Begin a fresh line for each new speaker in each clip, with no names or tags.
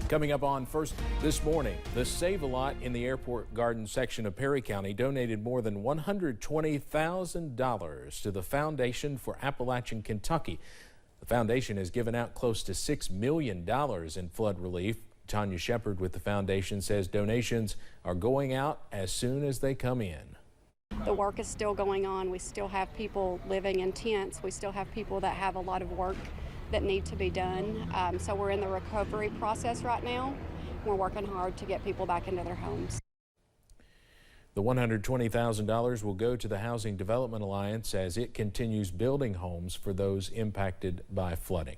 Coming up on First this morning, the Save-A-Lot in the Airport Garden section of Perry County donated more than $120,000 to the Foundation for Appalachian Kentucky. The foundation has given out close to $6 million in flood relief. Tanya Shepard with the foundation says donations are going out as soon as they come in.
The work is still going on. We still have people living in tents. We still have people that have a lot of work that need to be done. So we're in the recovery process right now. We're working hard to get people back into their homes.
The $120,000 will go to the Housing Development Alliance as it continues building homes for those impacted by flooding.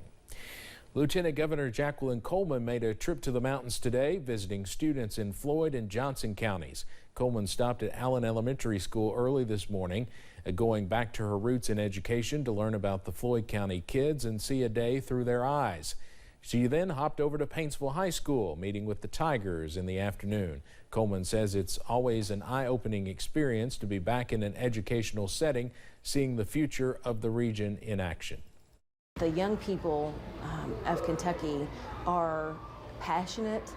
Lieutenant Governor Jacqueline Coleman made a trip to the mountains today, visiting students in Floyd and Johnson counties. Coleman stopped at Allen Elementary School early this morning, going back to her roots in education to learn about the Floyd County kids and see a day through their eyes. She then hopped over to Paintsville High School, meeting with the Tigers in the afternoon. Coleman says it's always an eye-opening experience to be back in an educational setting, seeing the future of the region in action.
The young people of Kentucky are passionate,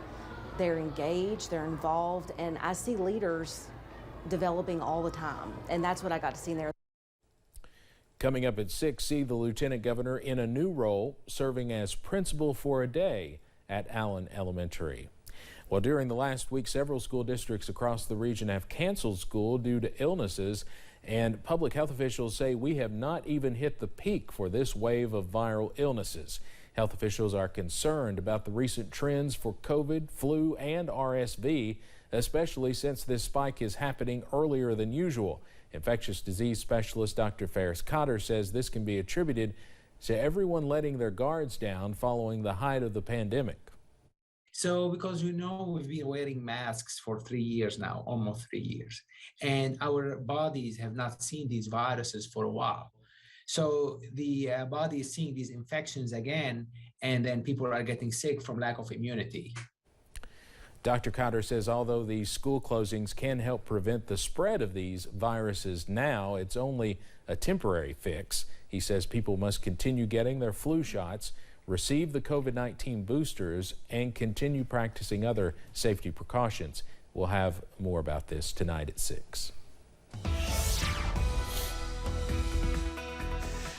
they're engaged, they're involved, and I see leaders developing all the time, and that's what I got to see there.
Coming up at 6, see the Lieutenant Governor in a new role, serving as principal for a day at Allen Elementary. Well, during the last week, several school districts across the region have canceled school due to illnesses, and public health officials say we have not even hit the peak for this wave of viral illnesses. Health officials are concerned about the recent trends for COVID, flu, and RSV, especially since this spike is happening earlier than usual. Infectious disease specialist Dr. Ferris Cotter says this can be attributed to everyone letting their guards down following the height of the pandemic.
So because we've been wearing masks for 3 years now, almost 3 years, and our bodies have not seen these viruses for a while. So the body is seeing these infections again, and then people are getting sick from lack of immunity.
Dr. Cotter says although these school closings can help prevent the spread of these viruses now, it's only a temporary fix. He says people must continue getting their flu shots, receive the COVID-19 boosters, and continue practicing other safety precautions. We'll have more about this tonight at 6.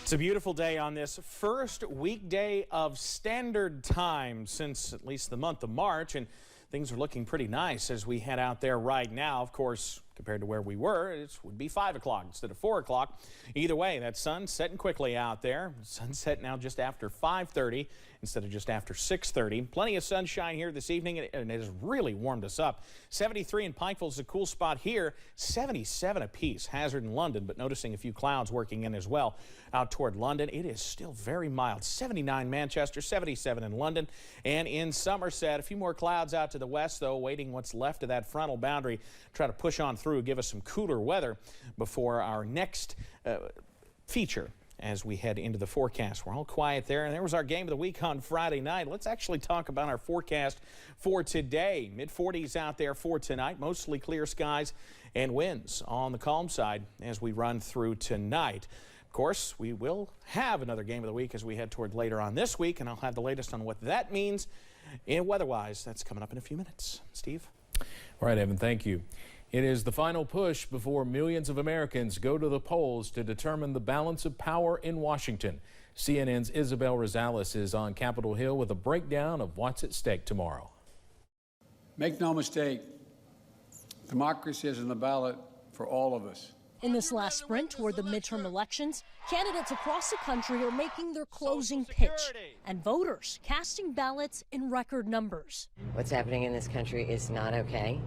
It's a beautiful day on this first weekday of standard time since at least the month of March, and things are looking pretty nice as we head out there right now. Of course, compared to where we were, it would be 5 o'clock instead of 4 o'clock. Either way, that sun's setting quickly out there. Sunset now just after 5:30 instead of just after 6:30. Plenty of sunshine here this evening, and it has really warmed us up. 73 in Pikeville is a cool spot here. 77 apiece. Hazard in London, but noticing a few clouds working in as well out toward London. It is still very mild. 79 Manchester, 77 in London, and in Somerset. A few more clouds out to the west, though, waiting what's left of that frontal boundary. Try to push on through, give us some cooler weather before our next feature as we head into the forecast. We're all quiet there, and there was our game of the week on Friday night. Let's actually talk about our forecast for today. Mid-40s out there for tonight, mostly clear skies and winds on the calm side as we run through tonight. Of course, we will have another game of the week as we head toward later on this week, and I'll have the latest on what that means weather-wise. That's coming up in a few minutes. Steve?
All right, Evan, thank you. It is the final push before millions of Americans go to the polls to determine the balance of power in Washington. CNN's Isabel Rosales is on Capitol Hill with a breakdown of what's at stake tomorrow.
Make no mistake, democracy is on the ballot for all of us.
In this last sprint toward the midterm elections, candidates across the country are making their closing pitch, and voters casting ballots in record numbers.
What's happening in this country is not okay,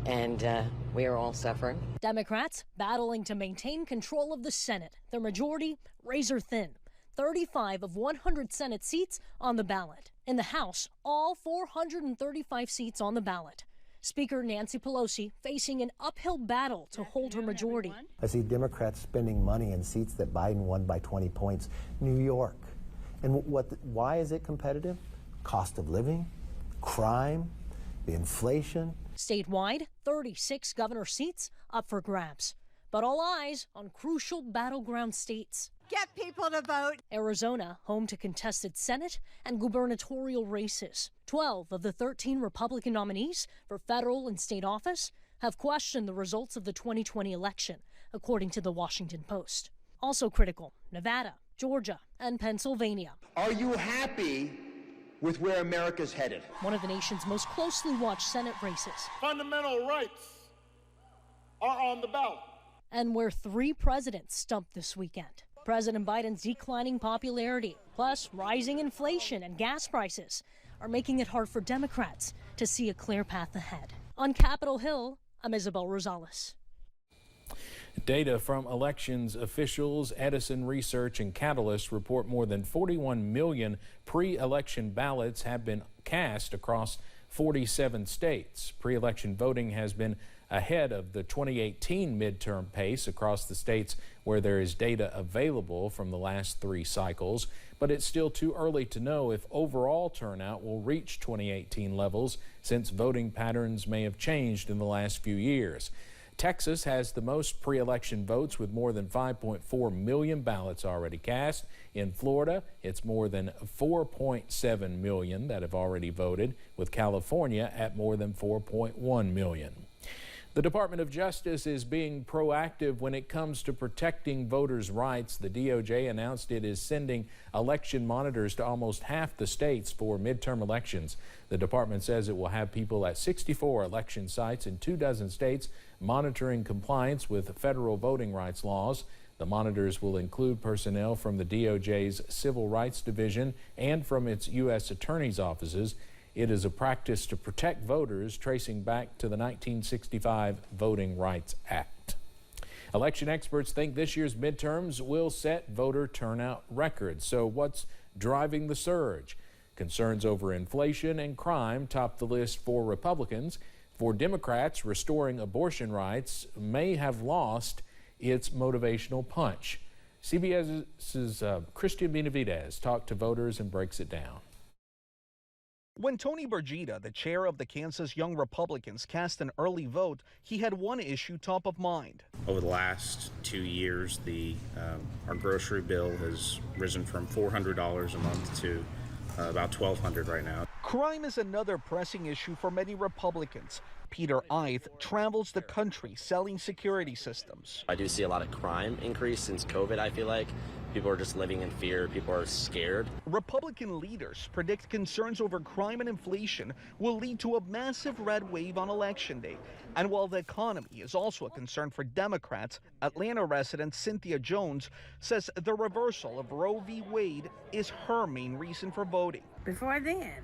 and we are all suffering.
Democrats battling to maintain control of the Senate, their majority razor thin. 35 of 100 Senate seats on the ballot. In the House, all 435 seats on the ballot. Speaker Nancy Pelosi facing an uphill battle to hold her majority.
I see Democrats spending money in seats that Biden won by 20 points. New York. And why is it competitive? Cost of living, crime, the inflation.
Statewide, 36 governor seats up for grabs. But all eyes on crucial battleground states.
Get people to vote.
Arizona, home to contested Senate and gubernatorial races. 12 of the 13 Republican nominees for federal and state office have questioned the results of the 2020 election, according to the Washington Post. Also critical, Nevada, Georgia, and Pennsylvania.
Are you happy with where America's headed?
One of the nation's most closely watched Senate races.
Fundamental rights are on the ballot.
And where 3 presidents stumped this weekend. President Biden's declining popularity, plus rising inflation and gas prices, are making it hard for Democrats to see a clear path ahead. On Capitol Hill, I'm Isabel Rosales.
Data from elections officials, Edison Research, and Catalyst report more than 41 million pre-election ballots have been cast across 47 states. Pre-election voting has been ahead of the 2018 midterm pace across the states where there is data available from the last 3 cycles, but it's still too early to know if overall turnout will reach 2018 levels since voting patterns may have changed in the last few years. Texas has the most pre-election votes with more than 5.4 million ballots already cast. In Florida, it's more than 4.7 million that have already voted, with California at more than 4.1 million. The Department of Justice is being proactive when it comes to protecting voters' rights. The DOJ announced it is sending election monitors to almost half the states for midterm elections. The department says it will have people at 64 election sites in 24 states monitoring compliance with federal voting rights laws. The monitors will include personnel from the DOJ's Civil Rights Division and from its U.S. Attorney's offices. It is a practice to protect voters tracing back to the 1965 Voting Rights Act. Election experts think this year's midterms will set voter turnout records. So what's driving the surge? Concerns over inflation and crime top the list for Republicans. For Democrats, restoring abortion rights may have lost its motivational punch. CBS's Christian Benavidez talked to voters and breaks it down.
When Tony Bergida, the chair of the Kansas Young Republicans, cast an early vote, he had one issue top of mind.
Over the last 2 years, our grocery bill has risen from $400 a month to about $1,200 right now.
Crime is another pressing issue for many Republicans. Peter Eith travels the country selling security systems.
I do see a lot of crime increase since COVID, I feel like. People are just living in fear. People are scared.
Republican leaders predict concerns over crime and inflation will lead to a massive red wave on Election Day. And while the economy is also a concern for Democrats, Atlanta resident Cynthia Jones says the reversal of Roe v. Wade is her main reason for voting.
Before then,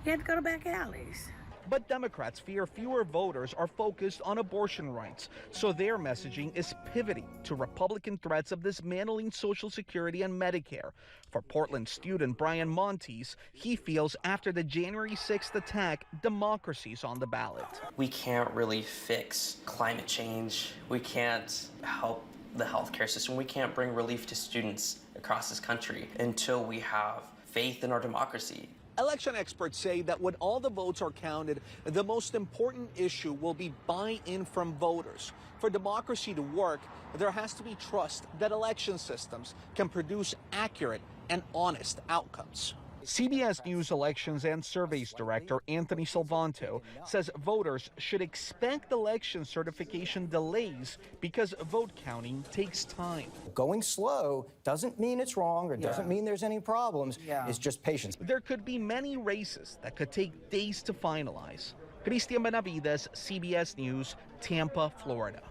you had to go to back alleys.
But Democrats fear fewer voters are focused on abortion rights, so their messaging is pivoting to Republican threats of dismantling Social Security and Medicare. For Portland student Brian Montes, he feels after the January 6th attack, democracy's on the ballot.
We can't really fix climate change. We can't help the healthcare system. We can't bring relief to students across this country until we have faith in our democracy.
Election experts say that when all the votes are counted, the most important issue will be buy-in from voters. For democracy to work, there has to be trust that election systems can produce accurate and honest outcomes. CBS News Elections and Surveys Director Anthony Salvanto says voters should expect election certification delays because vote counting takes time.
Going slow doesn't mean it's wrong or doesn't mean there's any problems. It's just patience.
There could be many races that could take days to finalize. Christian Benavidez, CBS News, Tampa, Florida.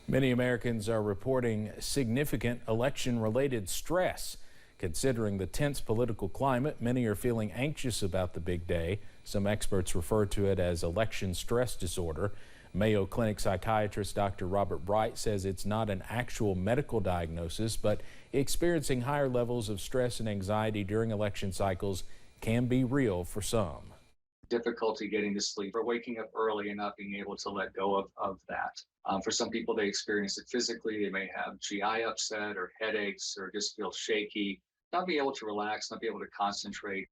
Many Americans are reporting significant election-related stress. Considering the tense political climate, many are feeling anxious about the big day. Some experts refer to it as election stress disorder. Mayo Clinic psychiatrist Dr. Robert Bright says it's not an actual medical diagnosis, but experiencing higher levels of stress and anxiety during election cycles can be real for some.
Difficulty getting to sleep or waking up early and not being able to let go of that. For some people, they experience it physically. They may have GI upset or headaches or just feel shaky, not be able to relax, not be able to concentrate.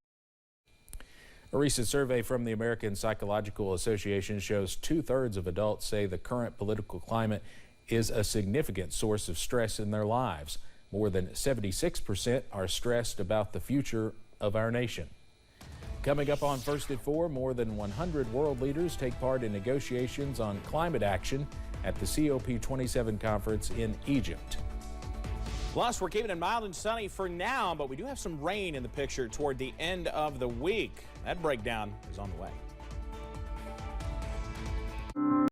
A recent survey from the American Psychological Association shows 2/3 of adults say the current political climate is a significant source of stress in their lives. More than 76% are stressed about the future of our nation. Coming up on First at 4, more than 100 world leaders take part in negotiations on climate action at the COP27 conference in Egypt.
Plus, we're keeping it mild and sunny for now, but we do have some rain in the picture toward the end of the week. That breakdown is on the way.